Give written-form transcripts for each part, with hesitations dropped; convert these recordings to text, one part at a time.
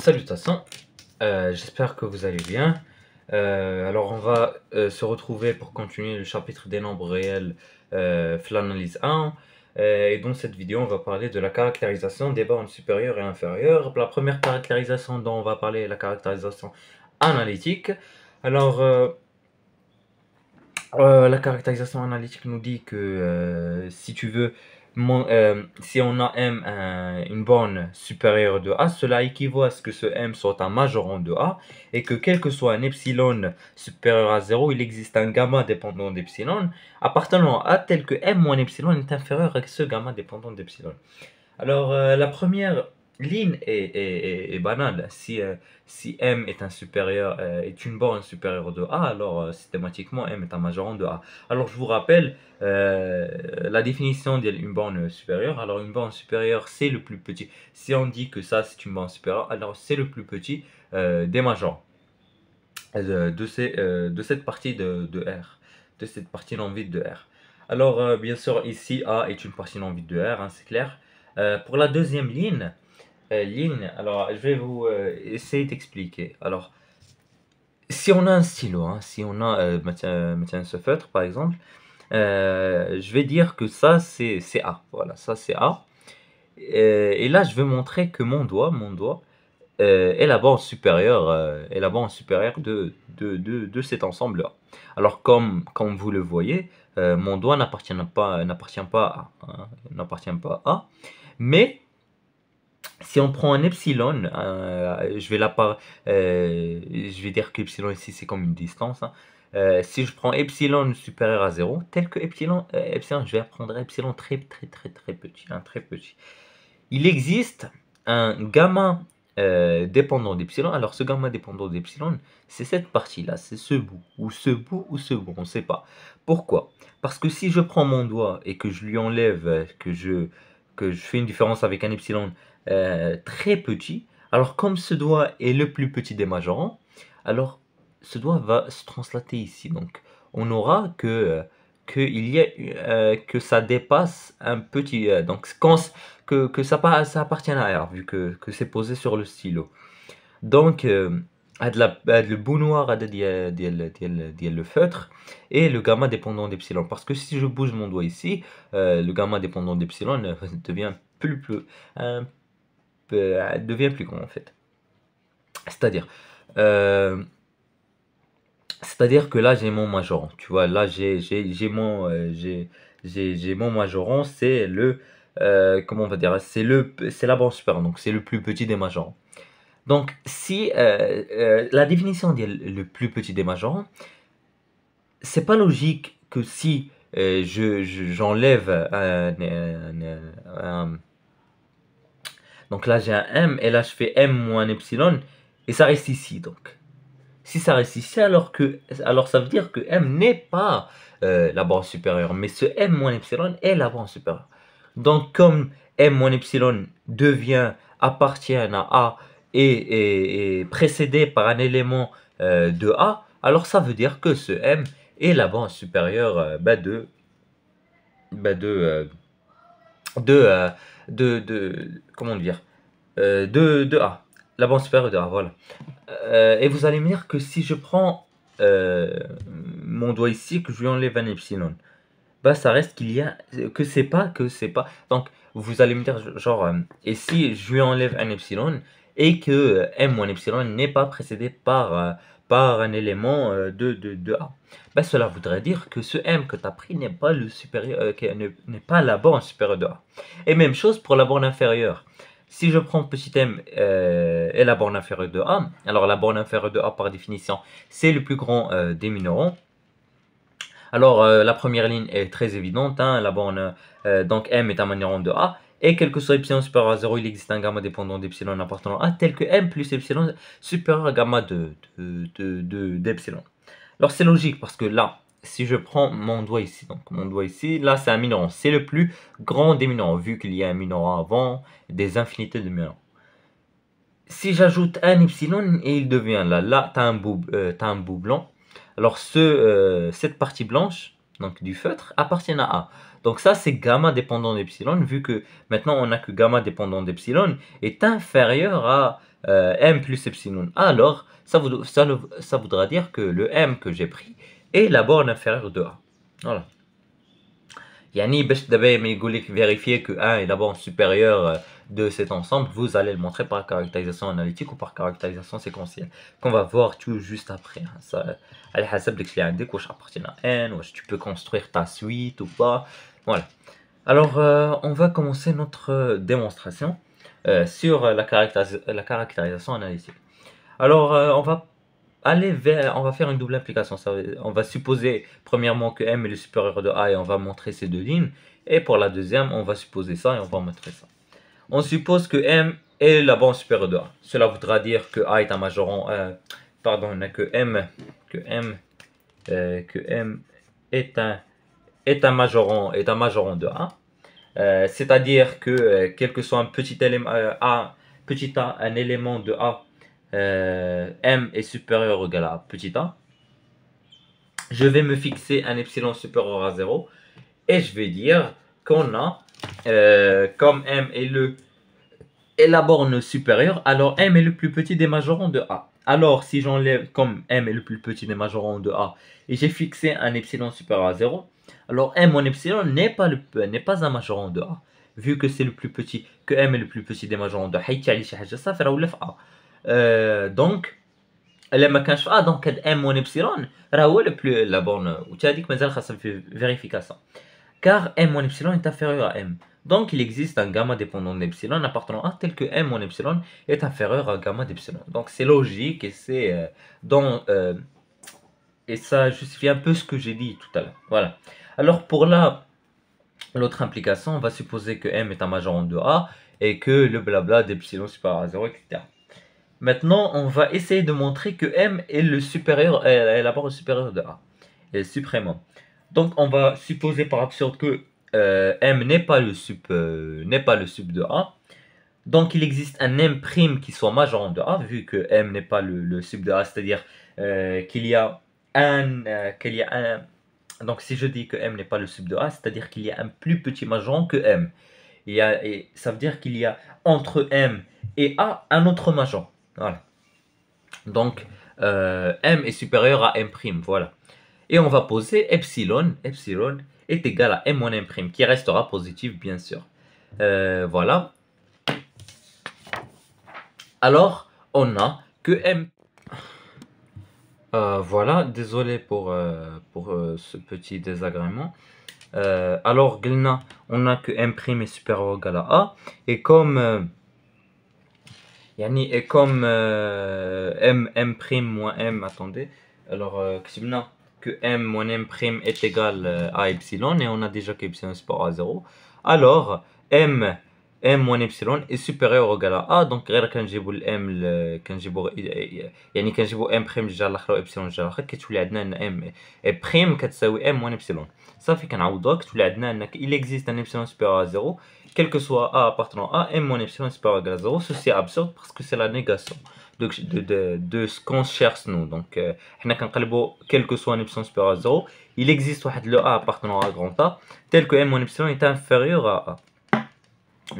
Salutations, j'espère que vous allez bien. Alors on va se retrouver pour continuer le chapitre des nombres réels l'analyse 1. Et dans cette vidéo, on va parler de la caractérisation des bornes supérieures et inférieures. La première caractérisation dont on va parler est la caractérisation analytique. Alors, la caractérisation analytique nous dit que si tu veux, si on a M une borne supérieure de A, cela équivaut à ce que ce M soit un majorant de A et que quel que soit un epsilon supérieur à 0, il existe un gamma dépendant d'epsilon appartenant à A tel que M moins epsilon est inférieur à ce gamma dépendant d'epsilon. Alors, la première ligne est banale. Si M est est une borne supérieure de A, alors systématiquement M est un majorant de A. Alors, je vous rappelle la définition d'une borne supérieure. Alors, une borne supérieure, c'est le plus petit. Si on dit que ça, c'est une borne supérieure, alors c'est le plus petit des majorants de cette partie de R, de cette partie non vide de R. Alors, bien sûr, ici, A est une partie non vide de R, hein, c'est clair. Pour la deuxième ligne, alors je vais vous essayer d'expliquer. Alors, si on a un stylo, hein, si on a ce feutre par exemple, je vais dire que ça c'est A. Voilà, ça c'est A. Et là, je vais montrer que mon doigt est la borne supérieure, de cet ensemble-là. Alors, comme vous le voyez, mon doigt n'appartient pas à A, hein, n'appartient pas à A, mais si on prend un epsilon, je vais dire que epsilon ici c'est comme une distance, hein. Si je prends epsilon supérieur à 0, tel que epsilon, je vais prendre epsilon très petit, hein, très petit. Il existe un gamma dépendant d'epsilon. Alors ce gamma dépendant d'epsilon, c'est cette partie-là, c'est ce bout, ou ce bout, ou ce bout, on ne sait pas. Pourquoi? Parce que si je prends mon doigt et que je lui enlève, que je fais une différence avec un epsilon très petit, alors comme ce doigt est le plus petit des majorants, alors ce doigt va se translater ici. Donc on aura que ça dépasse un petit... donc que ça appartient à R, vu que c'est posé sur le stylo. Donc, le bout noir le feutre et le gamma dépendant d'epsilon. Parce que si je bouge mon doigt ici, le gamma dépendant d'epsilon devient un devient plus grand en fait. C'est-à-dire, euh, c'est-à-dire que là j'ai mon majorant. Tu vois, là j'ai mon majorant, c'est le comment on va dire, c'est la borne supérieure, donc c'est le plus petit des majorants. Donc si la définition dit le plus petit des majorants, c'est pas logique que si j'enlève donc là j'ai un M et là je fais M moins epsilon et ça reste ici. Donc si ça reste ici, alors ça veut dire que M n'est pas la borne supérieure, mais ce M moins epsilon est la borne supérieure. Donc comme M moins epsilon appartient à A et est précédé par un élément de A, alors ça veut dire que ce M est la borne supérieure bah, de, euh, comment dire, de A. La borne supérieure de A, voilà. Et vous allez me dire que si je prends mon doigt ici, que je lui enlève un epsilon, bah ça reste que c'est pas. Donc vous allez me dire genre, et si je lui enlève un epsilon et que M moins epsilon n'est pas précédé par un élément de A, bah cela voudrait dire que ce M que tu as pris n'est pas le supérieur, n'est pas la borne supérieure de A. Et même chose pour la borne inférieure. Si je prends petit m et la borne inférieure de A, alors la borne inférieure de A par définition, c'est le plus grand des minorants. Alors la première ligne est très évidente, hein, la borne, donc M est un minorant de A, et quel que soit epsilon supérieur à 0, il existe un gamma dépendant d'epsilon appartenant à A, tel que M plus epsilon supérieur à gamma d'epsilon. Alors c'est logique parce que là, si je prends mon doigt ici, donc mon doigt ici, là c'est un minorant, c'est le plus grand des minorants, vu qu'il y a un minorant avant, des infinités de minorants. Si j'ajoute un epsilon, et il devient là tu as un bout blanc. Alors cette partie blanche, donc du feutre, appartient à A. Donc ça c'est gamma dépendant d'epsilon, vu que maintenant on a que gamma dépendant d'epsilon est inférieur m plus epsilon, alors ça voudra dire que le m que j'ai pris est la borne inférieure de A. Voilà. Yani, باش دابا ما يقول لك vérifier que 1 est la borne supérieure de cet ensemble, vous allez le montrer par caractérisation analytique ou par caractérisation séquentielle, qu'on va voir tout juste après. Ça, على حسب داكشي اللي عندك واش appartient à n, واش tu peux construire ta suite ou pas. Voilà. Alors, on va commencer notre démonstration sur la caractérisation analytique. Alors, on va faire une double implication. On va supposer premièrement que m est le supérieur de A et on va montrer ces deux lignes. Et pour la deuxième, on va supposer ça et on va montrer ça. On suppose que m est la borne supérieure de A. Cela voudra dire que A est un majorant, pardon, que m est un majorant de A. C'est-à-dire que quel que soit un petit élément un élément de A, m est supérieur ou égal à petit a, je vais me fixer un epsilon supérieur à 0 et je vais dire qu'on a, comme m est la borne supérieure, alors m est le plus petit des majorants de A. Alors si j'enlève, comme m est le plus petit des majorants de A, et j'ai fixé un epsilon supérieur à 0, alors m en epsilon n'est pas un majorant de A, vu que c'est le plus petit, que m est le plus petit des majorants de A. Donc لما كانش في دونك هاد ام وان ابسيلون راه هو لو بلو لا بورن وتا هذيك مازال خاصها في فيريفيكاسيون car m1 epsilon est inférieur à m. Donc il existe un gamma dépendant d'epsilon appartenant à tel que m1 epsilon est inférieur à gamma d'epsilon. Donc c'est logique et c'est et ça justifie un peu ce que j'ai dit tout à l'heure. Voilà. Alors pour l'autre implication, on va supposer que m est un majorant de A et que le blabla d'epsilon supérieur à 0, etc. Maintenant, on va essayer de montrer que m est le supérieur, est la borne supérieure de A, est suprêmement. Donc, on va supposer par absurde que m n'est pas le sub de A. Donc, il existe un m' qui soit majorant de A, vu que m n'est pas le sub de A, c'est-à-dire qu'il y a un. Donc, si je dis que m n'est pas le sub de A, c'est-à-dire qu'il y a un plus petit majorant que m. Et ça veut dire qu'il y a entre m et A un autre majorant. Voilà. Donc, m est supérieur à m', voilà. Et on va poser epsilon est égal à m moins m', qui restera positif, bien sûr. Voilà. Alors, on a que m... voilà, désolé pour ce petit désagrément. Alors, on a que m' est supérieur ou égal à A, et comme... et comme m' moins m, attendez, alors que m moins m' est égal à epsilon, et on a déjà que epsilon est supérieur à 0, alors m moins epsilon est supérieur ou égal à A, donc غير كنجيبو m كنجيبو m' جا الاخر و epsilon جا الاخر كتولي عندنا ان m' كتساوي m moins epsilon. صافي كنعوضوها كتولي عندنا ان il existe un epsilon supérieur à 0 quel que soit A appartenant à m moins epsilon supérieur ou égal à 0. Ceci est absurde parce que c'est la négation de ce qu'on cherche nous. Donc حنا كنقلبو quel que soit un epsilon supérieur à 0, il existe le A appartenant à grand A tel que m moins epsilon est inférieur à A.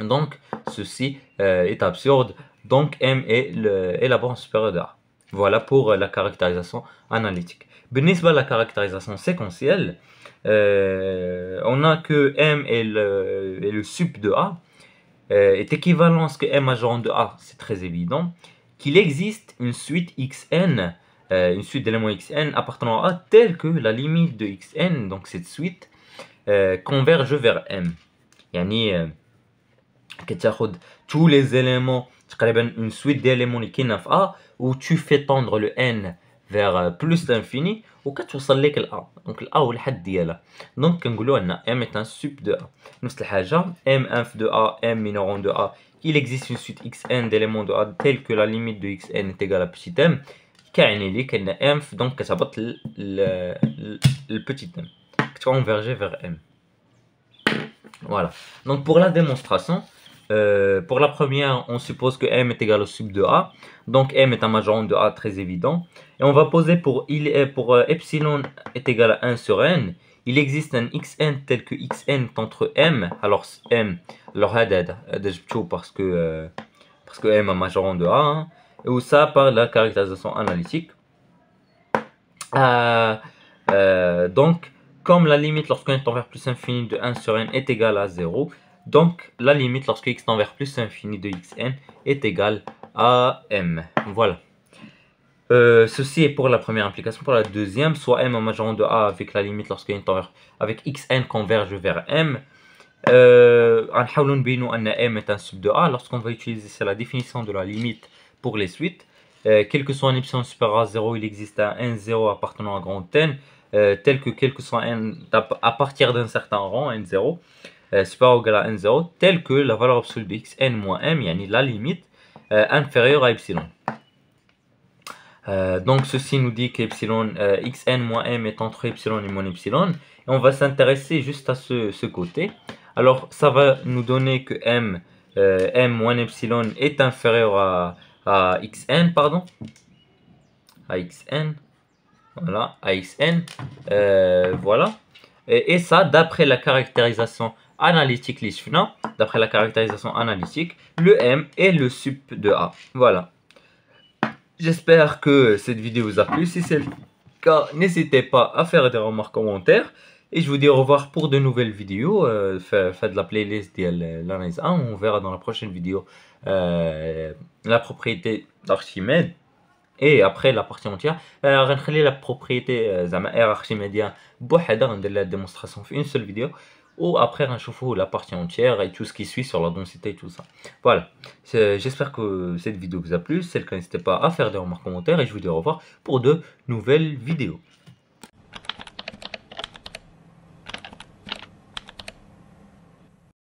Donc ceci est absurde. Donc m est la borne supérieure de A. Voilà pour la caractérisation analytique. بالنسبة à la caractérisation séquentielle, on a que m est le sup de A est équivalent à ce que m majorant de A, c'est très évident, qu'il existe une suite xn, une suite d'éléments xn appartenant à A telle que la limite de xn, donc cette suite, converge vers m. Yani كتاخد tous les éléments, تقريبا une suite d'éléments اللي كاينه في A où tu fais tendre le n vers plus l'infini وكتوصل لك ل A. Donc ل A هو الحد ديالها. Donc كنقولوا ان m est un sup de A. نفس الحاجه m inf de A, m minorant de A, il existe une suite xn d'éléments de A telle que la limite de xn est égale à petit m, كيعني لي كاين m donc كتهبط le petit m كتconverger vers m. Voilà. Donc pour la démonstration, pour la première, on suppose que m est égal au sub de A. Donc m est un majorant de A très évident. Et on va poser pour epsilon est égal à 1 sur n. Il existe un xn tel que xn est entre m. Alors m, alors هذا جبتو parce que parce que M a majeur en 2A, hein, ou ça par la caractérisation analytique. Donc, comme la limite lorsque n tend vers plus infini de 1 sur n est égale à 0, donc la limite lorsque x tend vers plus infini de xn est égale à m. Voilà. Ceci est pour la première implication. Pour la deuxième, soit m en majeur en 2a avec la limite lorsque n tend vers, avec xn converge vers m. M est un sub de A. Lorsqu'on va utiliser la définition de la limite pour les suites, quel que soit un epsilon supérieur à 0, il existe un n0 appartenant à grand n, tel que quel que soit n à partir d'un certain rang, n0, supérieur ou égal à n0, tel que la valeur absolue de xn moins m, yani la limite, inférieure à epsilon. Donc ceci nous dit qu'epsilon xn moins m est entre epsilon et moins epsilon, et on va s'intéresser juste à ce côté. Alors ça va nous donner que m moins epsilon est inférieur à xn, pardon, à xn, voilà, à xn, voilà, et ça d'après la caractérisation analytique Lichvina, d'après la caractérisation analytique, le m est le sup de A, voilà. J'espère que cette vidéo vous a plu. Si c'est le cas, n'hésitez pas à faire des remarques, commentaires. Et je vous dis au revoir pour de nouvelles vidéos. Faites la playlist de l'analyse 1. On verra dans la prochaine vidéo la propriété d'Archimède. Et après la partie entière, la propriété R archimédien بوحدها غندير لها démonstration في une seule vidéo. Ou après نشوفوا la partie entière et tout ce qui suit sur la densité et tout ça. Voilà, j'espère que cette vidéo vous a plu. Si c'est le cas, n'hésitez pas à faire des remarques, commentaires, et je vous dis au revoir pour de nouvelles vidéos.